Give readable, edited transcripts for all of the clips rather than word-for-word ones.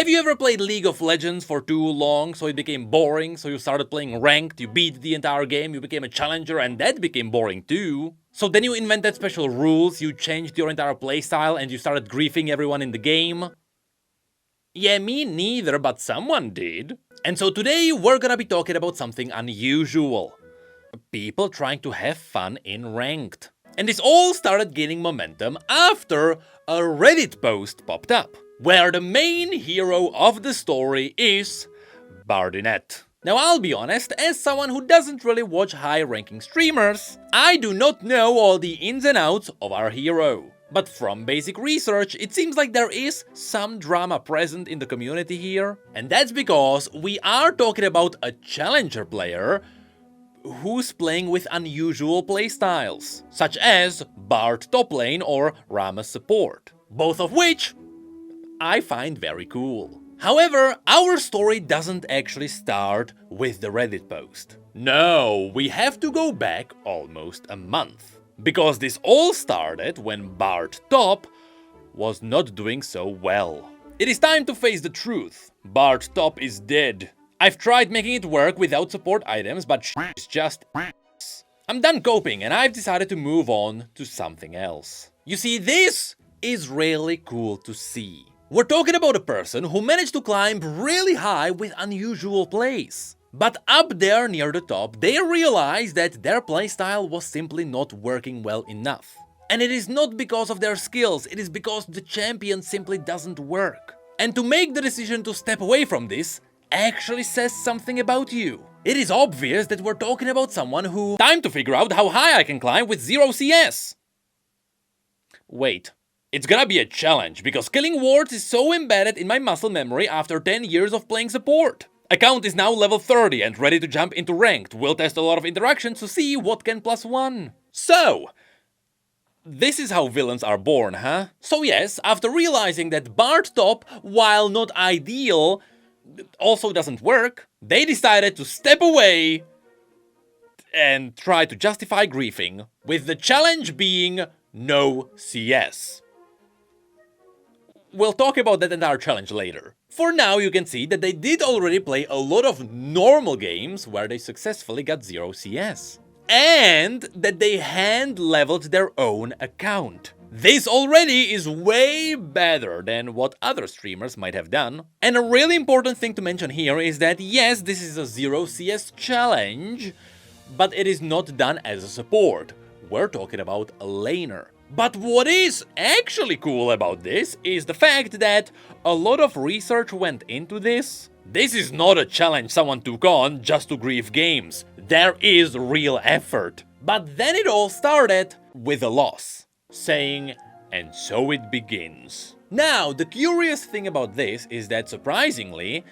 Have you ever played League of Legends for too long, so it became boring, so you started playing ranked, you beat the entire game, you became a challenger, and that became boring too? So then you invented special rules, you changed your entire playstyle, and you started griefing everyone in the game? Yeah, me neither, but someone did. And so today we're gonna be talking about something unusual. People trying to have fun in ranked. And this all started gaining momentum after a Reddit post popped up, where the main hero of the story is Bardinette. Now I'll be honest, as someone who doesn't really watch high-ranking streamers, I do not know all the ins and outs of our hero. But from basic research, it seems like there is some drama present in the community here, and that's because we are talking about a challenger player who's playing with unusual playstyles, such as Bard top lane or Rama support, both of which I find very cool. However, our story doesn't actually start with the Reddit post. No, we have to go back almost a month. Because this all started when Bard top was not doing so well. It is time to face the truth. Bard top is dead. I've tried making it work without support items, but it's just I'm done coping and I've decided to move on to something else. You see, this is really cool to see. We're talking about a person who managed to climb really high with unusual plays. But up there near the top, they realized that their playstyle was simply not working well enough. And it is not because of their skills, it is because the champion simply doesn't work. And to make the decision to step away from this actually says something about you. It is obvious that we're talking about someone who... Time to figure out how high I can climb with 0 CS! Wait. It's gonna be a challenge, because killing wards is so embedded in my muscle memory after 10 years of playing support. Account is now level 30 and ready to jump into ranked. We'll test a lot of interactions to see what can +1. So, this is how villains are born, huh? So yes, after realizing that Bard top, while not ideal, also doesn't work, they decided to step away and try to justify griefing, with the challenge being no CS. We'll talk about that entire challenge later. For now, you can see that they did already play a lot of normal games where they successfully got 0 CS. And that they hand-leveled their own account. This already is way better than what other streamers might have done. And a really important thing to mention here is that yes, this is a 0 CS challenge, but it is not done as a support. We're talking about a laner. But what is actually cool about this is the fact that a lot of research went into this. This is not a challenge someone took on just to grief games. There is real effort. But then it all started with a loss, saying, and so it begins. Now, the curious thing about this is that surprisingly,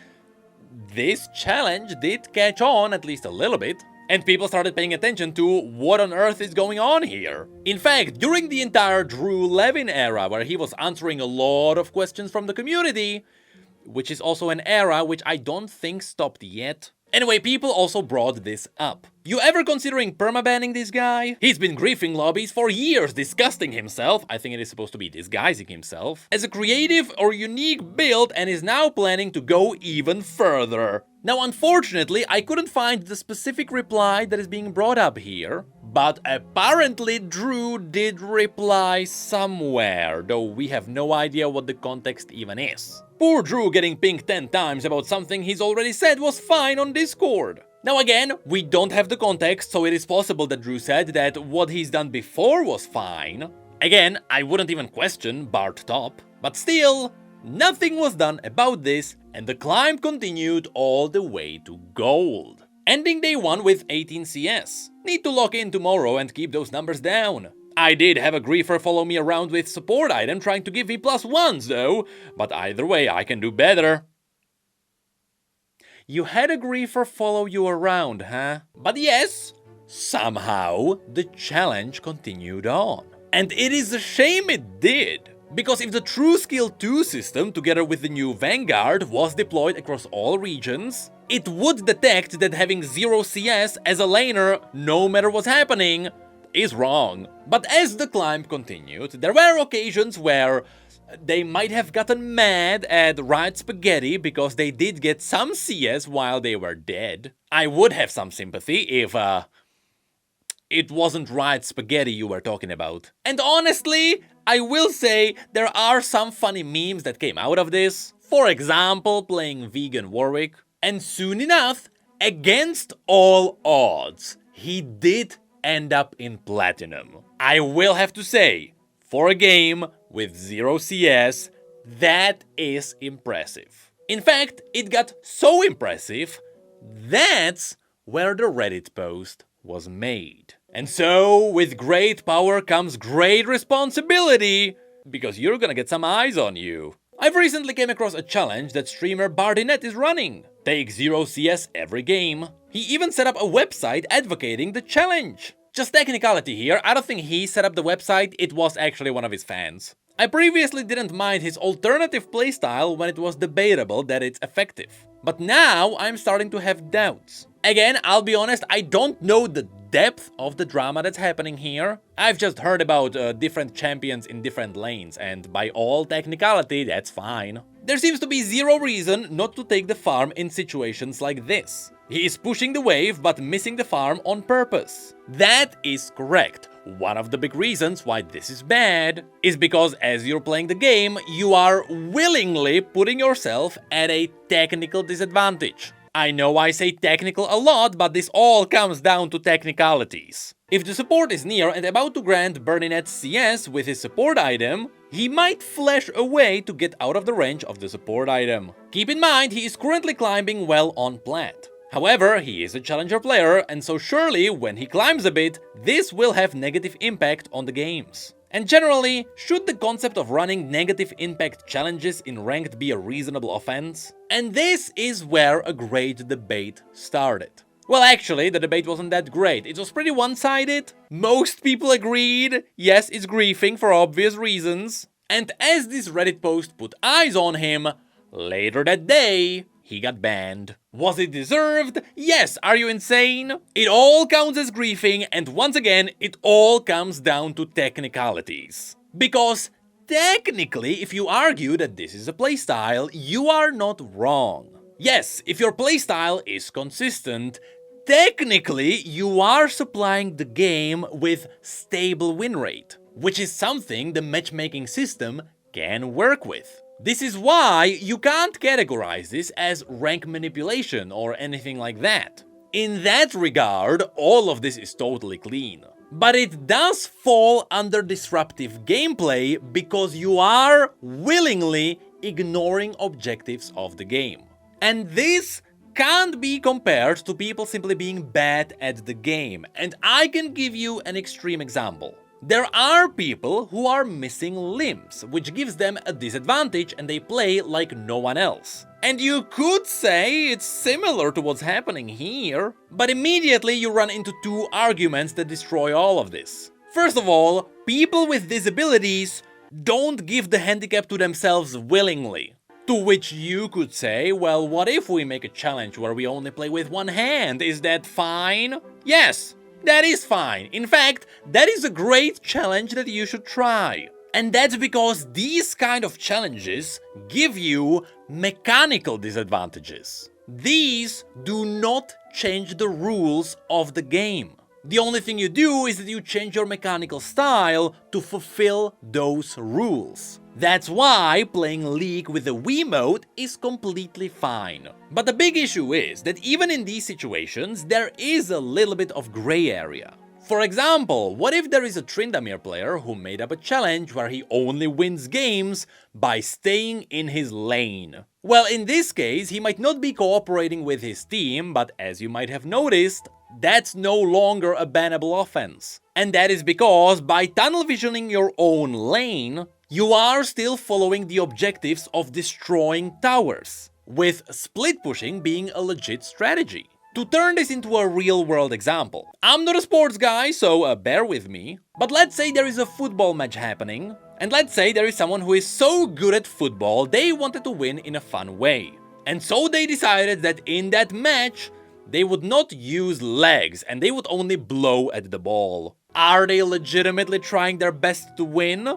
this challenge did catch on at least a little bit. And people started paying attention to what on earth is going on here. In fact, during the entire Drew Levin era, where he was answering a lot of questions from the community, which is also an era which I don't think stopped yet. Anyway, people also brought this up. You ever considering permabanning this guy? He's been griefing lobbies for years, disgusting himself, I think it is supposed to be disguising himself, as a creative or unique build, and is now planning to go even further. Now, unfortunately, I couldn't find the specific reply that is being brought up here, but apparently Drew did reply somewhere, though we have no idea what the context even is. Poor Drew getting pinged 10 times about something he's already said was fine on Discord. Now again, we don't have the context, so it is possible that Drew said that what he's done before was fine. Again, I wouldn't even question Bard top, but still, nothing was done about this, and the climb continued all the way to gold. Ending day 1 with 18 CS. Need to lock in tomorrow and keep those numbers down. I did have a griefer follow me around with support item trying to give me +1s though, but either way I can do better. You had a griefer follow you around, huh? But yes, somehow the challenge continued on. And it is a shame it did. Because if the True Skill 2 system, together with the new Vanguard, was deployed across all regions, it would detect that having 0 CS as a laner, no matter what's happening, is wrong. But as the climb continued, there were occasions where They might have gotten mad at Riot Spaghetti because they did get some CS while they were dead. I would have some sympathy if, it wasn't Riot Spaghetti you were talking about. And honestly, I will say there are some funny memes that came out of this. For example, playing Vegan Warwick. And soon enough, against all odds, he did end up in Platinum. I will have to say, for a game with 0 CS, that is impressive. In fact, it got so impressive, that's where the Reddit post was made. And so, with great power comes great responsibility, because you're gonna get some eyes on you. I've recently came across a challenge that streamer Bardinette is running. Take 0 CS every game. He even set up a website advocating the challenge. Just technicality here, I don't think he set up the website, it was actually one of his fans. I previously didn't mind his alternative playstyle when it was debatable that it's effective. But now I'm starting to have doubts. Again, I'll be honest, I don't know the depth of the drama that's happening here. I've just heard about different champions in different lanes, and by all technicality, that's fine. There seems to be zero reason not to take the farm in situations like this. He is pushing the wave but missing the farm on purpose. That is correct. One of the big reasons why this is bad is because as you're playing the game, you are willingly putting yourself at a technical disadvantage. I know I say technical a lot, but this all comes down to technicalities. If the support is near and about to grant Bardinette CS with his support item, he might flash away to get out of the range of the support item. Keep in mind, he is currently climbing well on plant. However, he is a challenger player, and so surely when he climbs a bit, this will have negative impact on the games. And generally, should the concept of running negative impact challenges in ranked be a reasonable offense? And this is where a great debate started. Well, actually, the debate wasn't that great. It was pretty one-sided. Most people agreed, yes, it's griefing for obvious reasons. And as this Reddit post put eyes on him, later that day, he got banned. Was it deserved? Yes, are you insane? It all counts as griefing, and once again, it all comes down to technicalities. Because technically, if you argue that this is a playstyle, you are not wrong. Yes, if your playstyle is consistent, technically you are supplying the game with stable win rate, which is something the matchmaking system can work with. This is why you can't categorize this as rank manipulation or anything like that. In that regard, all of this is totally clean. But it does fall under disruptive gameplay because you are willingly ignoring objectives of the game. And this can't be compared to people simply being bad at the game. And I can give you an extreme example. There are people who are missing limbs, which gives them a disadvantage and they play like no one else. And you could say it's similar to what's happening here, but immediately you run into two arguments that destroy all of this. First of all, people with disabilities don't give the handicap to themselves willingly. To which you could say, well, what if we make a challenge where we only play with one hand? Is that fine? Yes. That is fine. In fact, that is a great challenge that you should try. And that's because these kind of challenges give you mechanical disadvantages. These do not change the rules of the game. The only thing you do is that you change your mechanical style to fulfill those rules. That's why playing League with a Wiimote is completely fine. But the big issue is that even in these situations, there is a little bit of gray area. For example, what if there is a Tryndamere player who made up a challenge where he only wins games by staying in his lane? Well, in this case, he might not be cooperating with his team, but as you might have noticed, that's no longer a bannable offense. And that is because by tunnel visioning your own lane, you are still following the objectives of destroying towers, with split pushing being a legit strategy. To turn this into a real-world example, I'm not a sports guy, so bear with me, but let's say there is a football match happening, and let's say there is someone who is so good at football they wanted to win in a fun way. And so they decided that in that match, they would not use legs and they would only blow at the ball. Are they legitimately trying their best to win?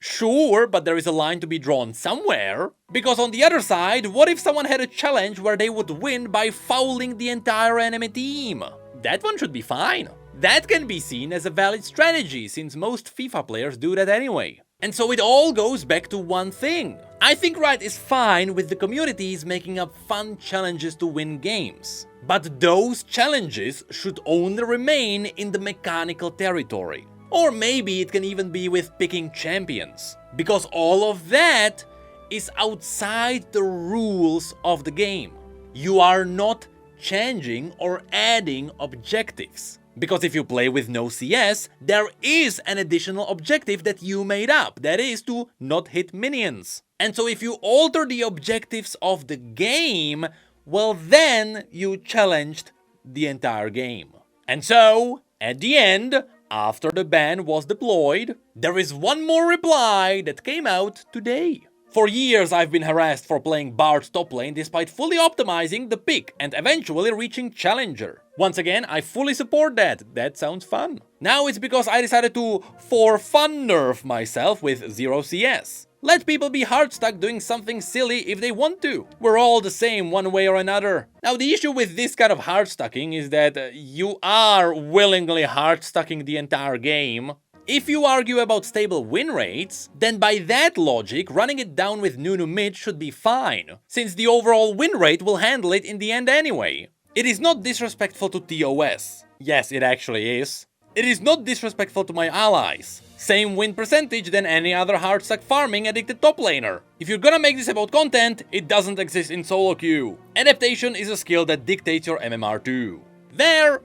Sure, but there is a line to be drawn somewhere. Because on the other side, what if someone had a challenge where they would win by fouling the entire enemy team? That one should be fine. That can be seen as a valid strategy, since most FIFA players do that anyway. And so it all goes back to one thing. I think Riot is fine with the communities making up fun challenges to win games. But those challenges should only remain in the mechanical territory. Or maybe it can even be with picking champions. Because all of that is outside the rules of the game. You are not changing or adding objectives. Because if you play with no CS, there is an additional objective that you made up, that is to not hit minions. And so if you alter the objectives of the game, well then you challenged the entire game. And so, at the end, after the ban was deployed, there is one more reply that came out today. For years I've been harassed for playing Bard top lane despite fully optimizing the pick and eventually reaching Challenger. Once again, I fully support that. That sounds fun. Now it's because I decided to for fun nerf myself with 0 CS. Let people be hard stuck doing something silly if they want to. We're all the same one way or another. Now the issue with this kind of hard stucking is that you are willingly hard stucking the entire game. If you argue about stable win rates, then by that logic, running it down with Nunu mid should be fine, since the overall win rate will handle it in the end anyway. It is not disrespectful to TOS. Yes, it actually is. It is not disrespectful to my allies. Same win percentage than any other hardstuck farming addicted top laner. If you're gonna make this about content, it doesn't exist in solo queue. Adaptation is a skill that dictates your MMR too. There,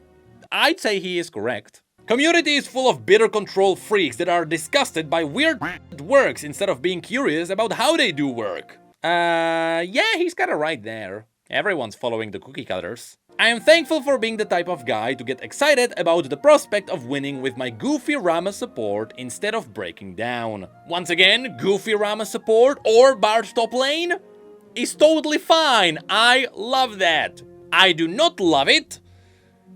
I'd say he is correct. Community is full of bitter control freaks that are disgusted by weird that works instead of being curious about how they do work. Yeah, he's kinda right there. Everyone's following the cookie cutters. I am thankful for being the type of guy to get excited about the prospect of winning with my goofy Rama support instead of breaking down. Once again, goofy Rama support or Bard top lane is totally fine. I love that. I do not love it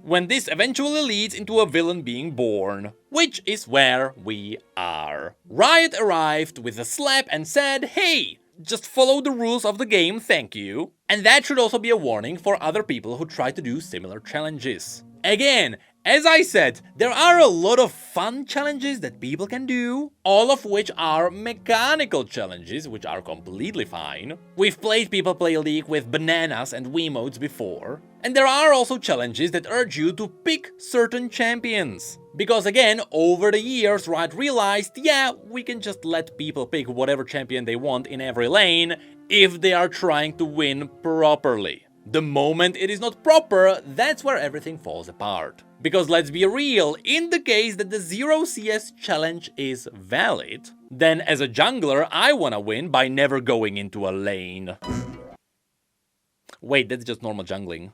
when this eventually leads into a villain being born, which is where we are. Riot arrived with a slap and said, hey, just follow the rules of the game, thank you. And that should also be a warning for other people who try to do similar challenges. Again, as I said, there are a lot of fun challenges that people can do, all of which are mechanical challenges, which are completely fine. We've played people play League with bananas and emotes before. And there are also challenges that urge you to pick certain champions. Because again, over the years, Riot realized, yeah, we can just let people pick whatever champion they want in every lane if they are trying to win properly. The moment it is not proper, that's where everything falls apart. Because let's be real, in the case that the 0 CS challenge is valid, then as a jungler, I wanna win by never going into a lane. Wait, that's just normal jungling.